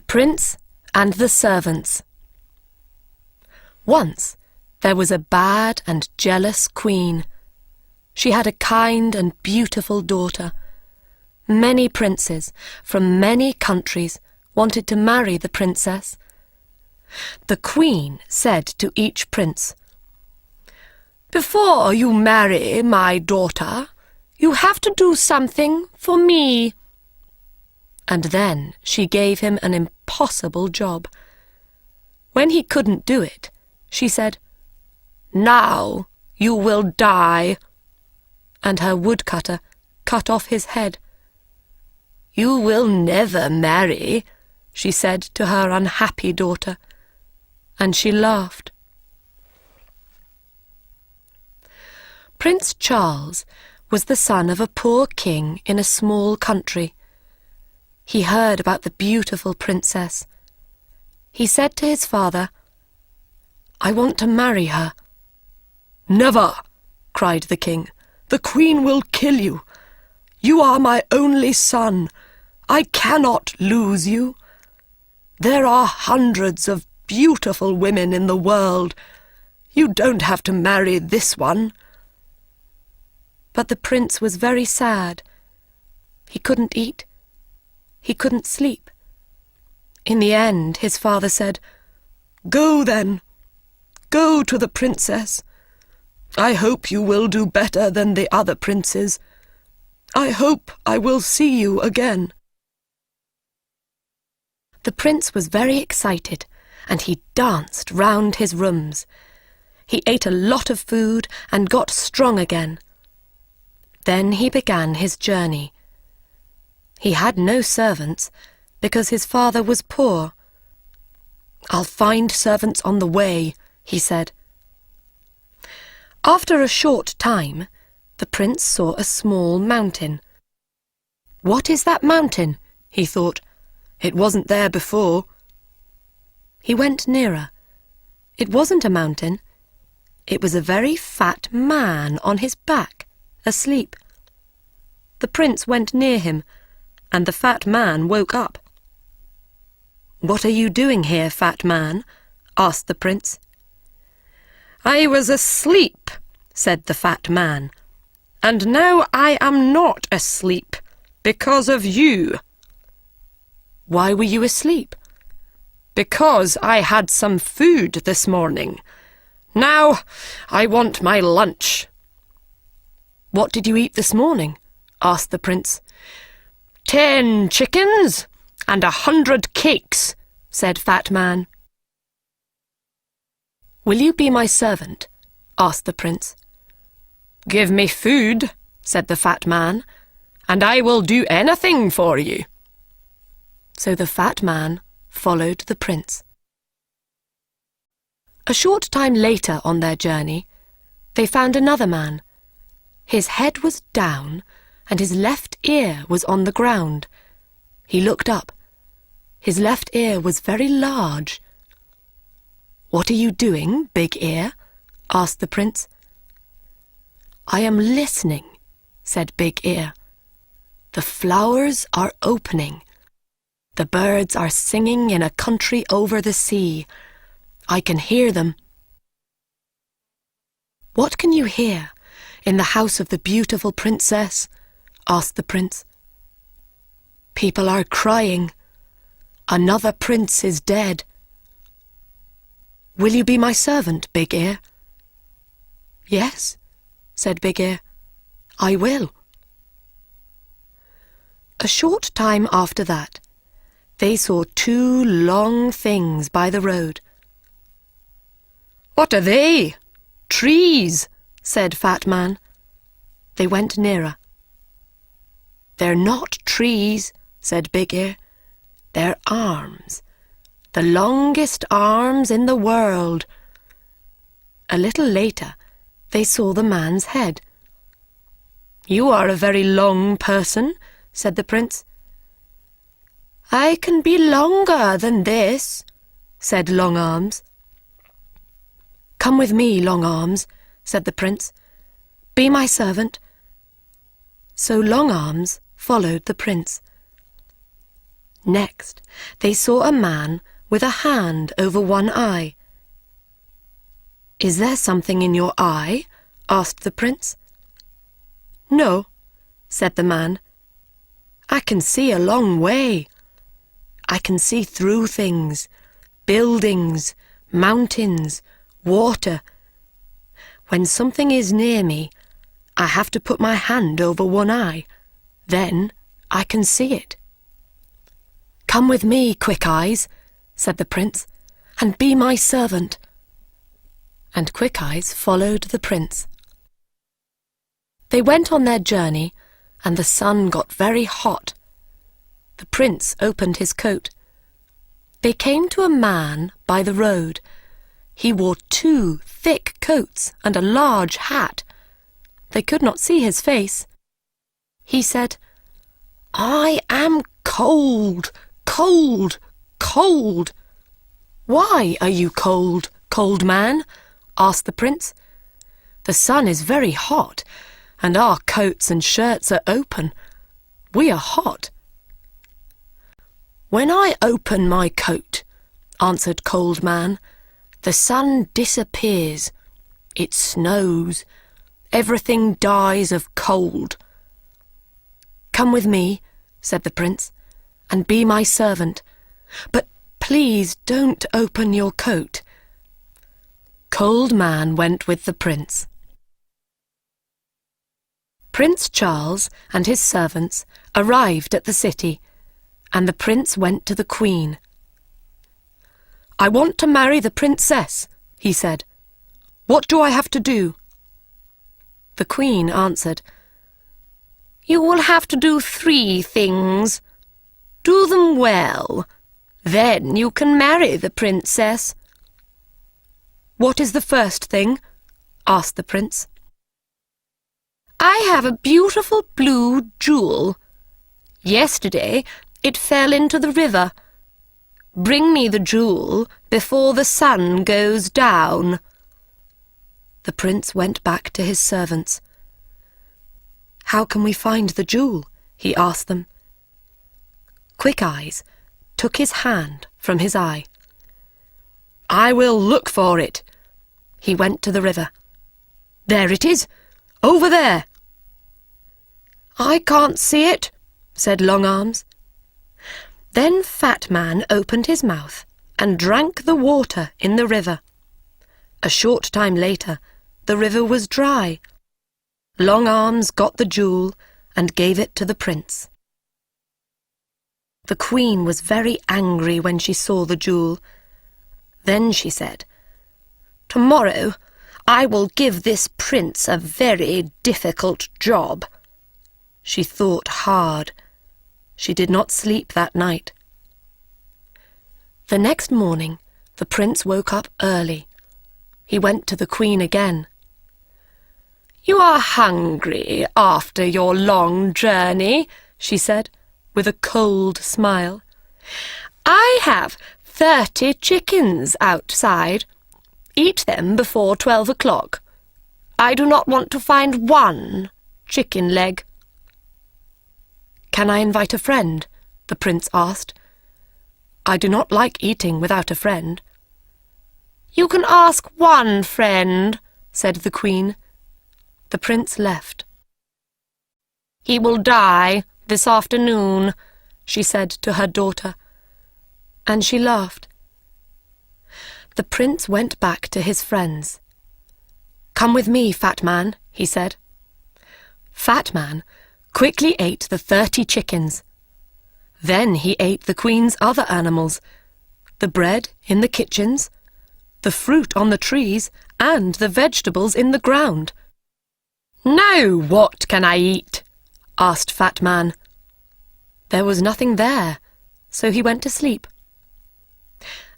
Prince and the Servants. Once there was a bad and jealous queen. She had a kind and beautiful daughter. Many princes from many countries wanted to marry the princess. The queen said to each prince, "Before you marry my daughter, you have to do something for me." And then she gave him an impossible job. When he couldn't do it, she said, "Now you will die," and her woodcutter cut off his head. "You will never marry," she said to her unhappy daughter, and she laughed. Prince Charles was the son of a poor king in a small country. He heard about the beautiful princess. He said to his father, "I want to marry her." "Never!" cried the king. "The queen will kill you. You are my only son. I cannot lose you. There are hundreds of beautiful women in the world. You don't have to marry this one." But the prince was very sad. He couldn't eat. He couldn't sleep. In the end, his father said, "Go then. Go to the princess. I hope you will do better than the other princes. I hope I will see you again." The prince was very excited, and he danced round his rooms. He ate a lot of food and got strong again. Then he began his journey. He had no servants because his father was poor. "I'll find servants on the way," he said. After a short time, the prince saw a small mountain. "What is that mountain?" he thought. "It wasn't there before." He went nearer. It wasn't a mountain. It was a very fat man on his back, asleep. The prince went near him, and the fat man woke up. "What are you doing here, fat man?" asked the prince. "I was asleep," said the fat man, "and now I am not asleep because of you." "Why were you asleep?" "Because I had some food this morning. Now I want my lunch." "What did you eat this morning?" asked the prince. 10 chickens and 100 cakes," said Fat Man. "Will you be my servant?" asked the prince. "Give me food," said the fat man, "and I will do anything for you." So the fat man followed the prince. A short time later on their journey, they found another man. His head was down, and his left ear was on the ground. He looked up. His left ear was very large. "What are you doing, Big Ear?" asked the prince. "I am listening," said Big Ear. "The flowers are opening. The birds are singing in a country over the sea. I can hear them." "What can you hear in the house of the beautiful princess?" asked the prince. "People are crying. Another prince is dead." "Will you be my servant, Big Ear?" "Yes," said Big Ear, "I will." A short time after that, they saw 2 long things by the road. "What are they?" "Trees," said Fat Man. They went nearer. "They're not trees," said Big Ear. "They're arms, the longest arms in the world." A little later, they saw the man's head. "You are a very long person," said the prince. "I can be longer than this," said Long Arms. "Come with me, Long Arms," said the prince. "Be my servant." So Long Arms followed the prince. Next, they saw a man with a hand over one eye. "Is there something in your eye?" asked the prince. "No," said the man. "I can see a long way. I can see through things, buildings, mountains, water. When something is near me, I have to put my hand over one eye. Then I can see it." "Come with me, Quick Eyes," said the prince, "and be my servant." And Quick Eyes followed the prince. They went on their journey, and the sun got very hot. The prince opened his coat. They came to a man by the road. He wore 2 thick coats and a large hat. They could not see his face. He said, "I am cold, cold, cold." "Why are you cold, cold man?" asked the prince. "The sun is very hot, and our coats and shirts are open. We are hot." "When I open my coat," answered Cold Man, "the sun disappears. It snows. Everything dies of cold." "Come with me," said the prince, "and be my servant. But please don't open your coat." Cold Man went with the prince. Prince Charles and his servants arrived at the city, and the prince went to the queen. "I want to marry the princess," he said. "What do I have to do?" The queen answered, "You will have to do 3 things. Do them well. Then you can marry the princess." "What is the first thing?" asked the prince. "I have a beautiful blue jewel. Yesterday it fell into the river. Bring me the jewel before the sun goes down." The prince went back to his servants. "How can we find the jewel?" he asked them. Quick Eyes took his hand from his eye. "I will look for it." He went to the river. "There it is, over there." "I can't see it," said Long Arms. Then Fat Man opened his mouth and drank the water in the river. A short time later, the river was dry. Long Arms got the jewel and gave it to the prince. The queen was very angry when she saw the jewel. Then she said, "Tomorrow I will give this prince a very difficult job." She thought hard. She did not sleep that night. The next morning, the prince woke up early. He went to the queen again. "You are hungry after your long journey," she said, with a cold smile. "I have 30 chickens outside. Eat them before 12 o'clock. I do not want to find 1 chicken leg." "Can I invite a friend?" the prince asked. "I do not like eating without a friend." "You can ask 1 friend," said the queen. The prince left. "He will die this afternoon," she said to her daughter, and she laughed. The prince went back to his friends. "Come with me, Fat Man," he said. Fat Man quickly ate the 30 chickens. Then he ate the queen's other animals, the bread in the kitchens, the fruit on the trees, and the vegetables in the ground. "Now what can I eat?" asked Fat Man. There was nothing there, so he went to sleep.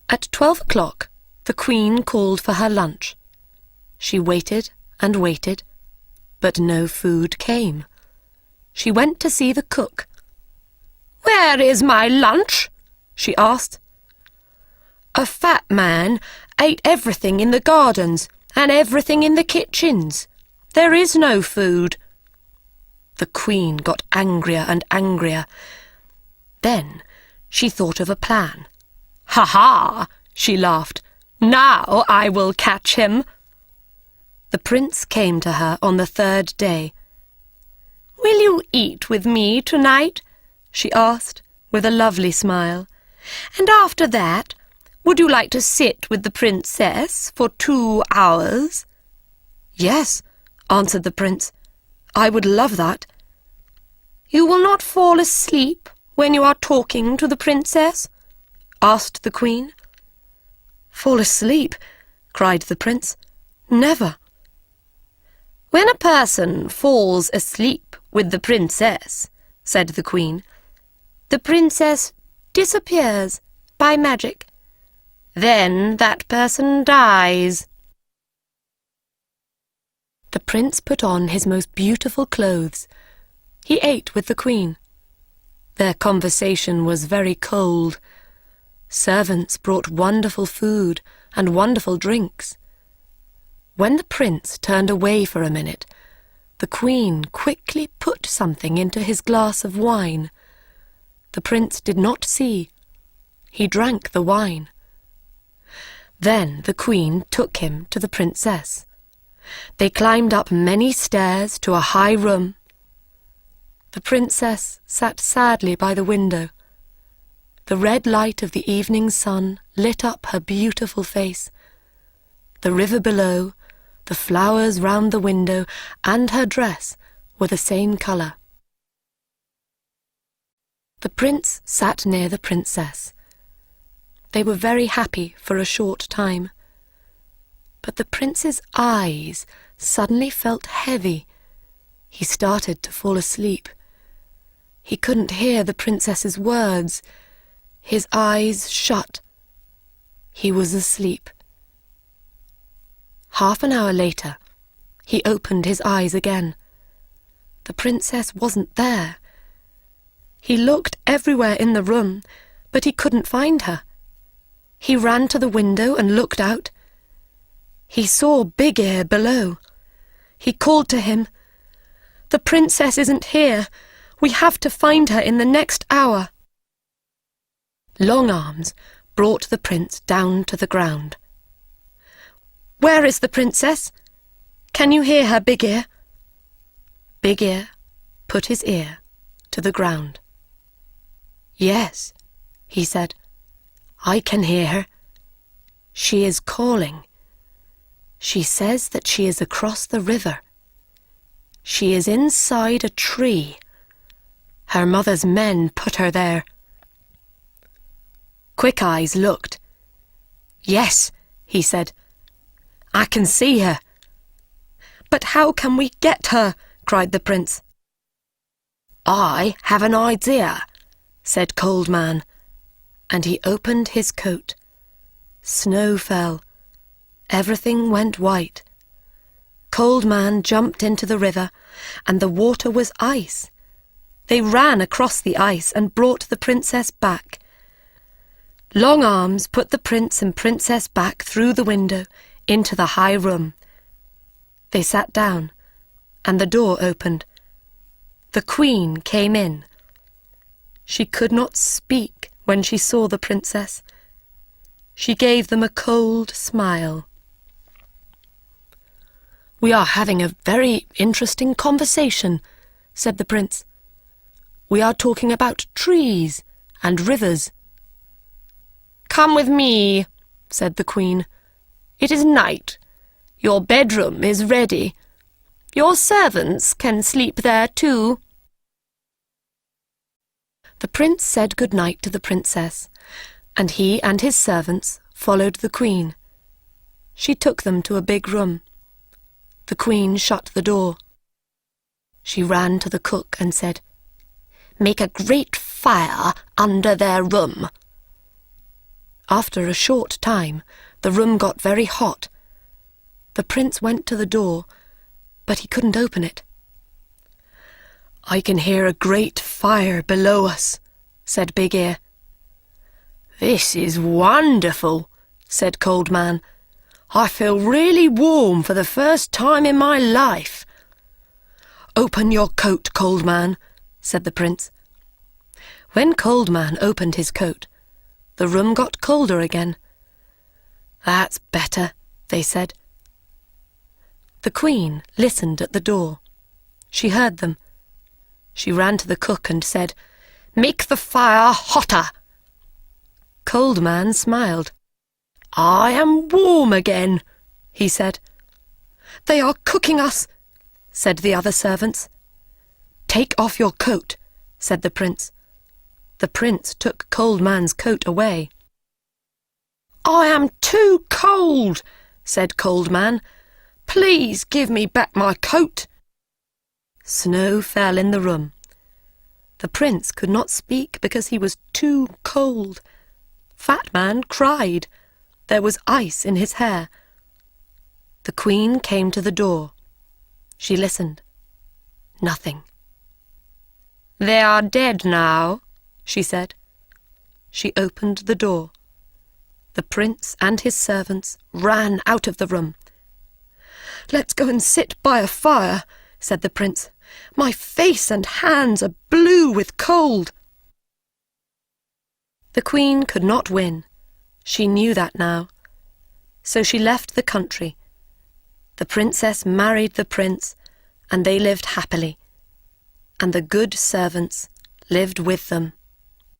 At 12 o'clock, the queen called for her lunch. She waited and waited, but no food came. She went to see the cook. "Where is my lunch?" she asked. "A fat man ate everything in the gardens and everything in the kitchens. There is no food." The queen got angrier and angrier. Then She thought of a plan. "Ha ha!" she laughed. "Now I will catch him." The prince came to her on the third day. "Will you eat with me tonight?" she asked, with a lovely smile. "And after that, would you like to sit with the princess for 2 hours?" "Yes," answered the prince. "I would love that." "You will not fall asleep when you are talking to the princess?" asked the queen. "Fall asleep?" cried the prince. "Never." "When a person falls asleep with the princess," said the queen, "the princess disappears by magic. Then that person dies." The prince put on his most beautiful clothes. He ate with the queen. Their conversation was very cold. Servants brought wonderful food and wonderful drinks. When the prince turned away for a minute, the queen quickly put something into his glass of wine. The prince did not see. He drank the wine. Then the queen took him to the princess. They climbed up many stairs to a high room. The princess sat sadly by the window. The red light of the evening sun lit up her beautiful face. The river below, the flowers round the window, and her dress were the same colour. The prince sat near the princess. They were very happy for a short time. But the prince's eyes suddenly felt heavy. He started to fall asleep. He couldn't hear the princess's words. His eyes shut. He was asleep. Half an hour later, he opened his eyes again. The princess wasn't there. He looked everywhere in the room, but he couldn't find her. He ran to the window and looked out. He saw Big Ear below. He called to him, "The princess isn't here. We have to find her in the next hour." Long Arms brought the prince down to the ground. "Where is the princess? Can you hear her, Big Ear?" Big Ear put his ear to the ground. "Yes," he said, "I can hear her. She is calling. She says that she is across the river. She is inside a tree. Her mother's men put her there." Quick Eyes looked. "Yes," he said, "I can see her." "But how can we get her?" cried the prince. "I have an idea," said Cold Man, and he opened his coat. Snow fell. Everything went white. Cold Man jumped into the river, and the water was ice. They ran across the ice and brought the princess back. Long Arms put the prince and princess back through the window into the high room. They sat down, and the door opened. The queen came in. She could not speak when she saw the princess. She gave them a cold smile. "We are having a very interesting conversation," said the prince. "We are talking about trees and rivers." "Come with me," said the queen. "It is night. Your bedroom is ready. Your servants can sleep there too." The prince said good night to the princess, and he and his servants followed the queen. She took them to a big room. The queen shut the door. She ran to the cook and said, "Make a great fire under their room." After a short time, the room got very hot. The prince went to the door, but he couldn't open it. "I can hear a great fire below us," said Big Ear. "This is wonderful," said Cold Man. "I feel really warm for the first time in my life." "Open your coat, Cold Man," said the prince. When Cold Man opened his coat, the room got colder again. "That's better," they said. The Queen listened at the door. She heard them. She ran to the cook and said, "Make the fire hotter." Cold Man smiled. "I am warm again," he said. "They are cooking us," said the other servants. "Take off your coat," said the prince. The prince took Cold Man's coat away. "I am too cold," said Cold Man. "Please give me back my coat." Snow fell in the room. The prince could not speak because he was too cold. Fat Man cried. There was ice in his hair. The Queen came to the door. She listened. Nothing. "They are dead now," she said. She opened the door. The prince and his servants ran out of the room. "Let's go and sit by a fire," said the prince. "My face and hands are blue with cold." The Queen could not win. She knew that now. So she left the country. The princess married the prince, and they lived happily. And the good servants lived with them.